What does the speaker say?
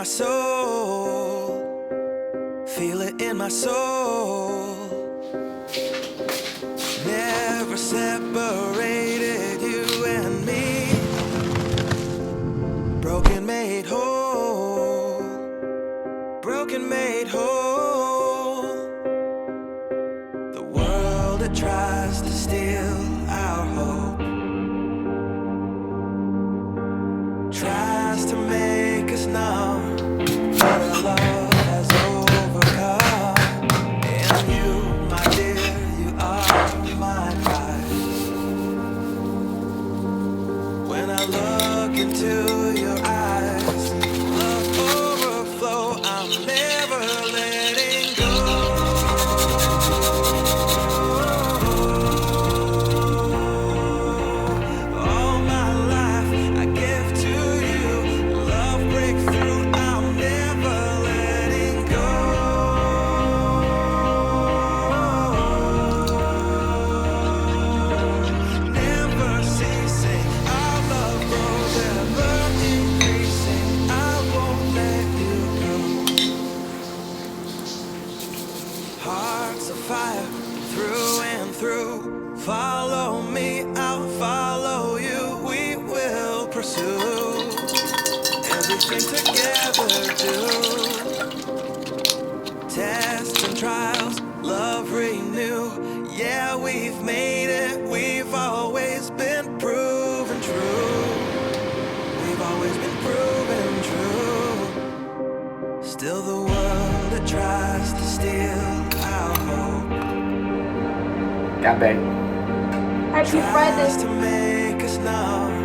my soul, feel it in my soul. Never separated you and me. Broken made whole, broken made whole. The world that tries to steal our hope tries to make us numb, but our love has overcome. And you, my dear, you are my prize. When I look into your eyes, love overflow, I'm never letting go. All my life I give to you, love breakthrough, I'm never letting go. Never ceasing, our love grows ever increasing. I won't let you go. Hearts of fire through and through. Follow me, I'll follow you. We will pursue everything together. Do tests and trials, love renew. Yeah, we've made it. We've always been proven true. We've always been proven true. Still the world that tries to steal our hope 干杯！ Happy tries Friday. to make us numb,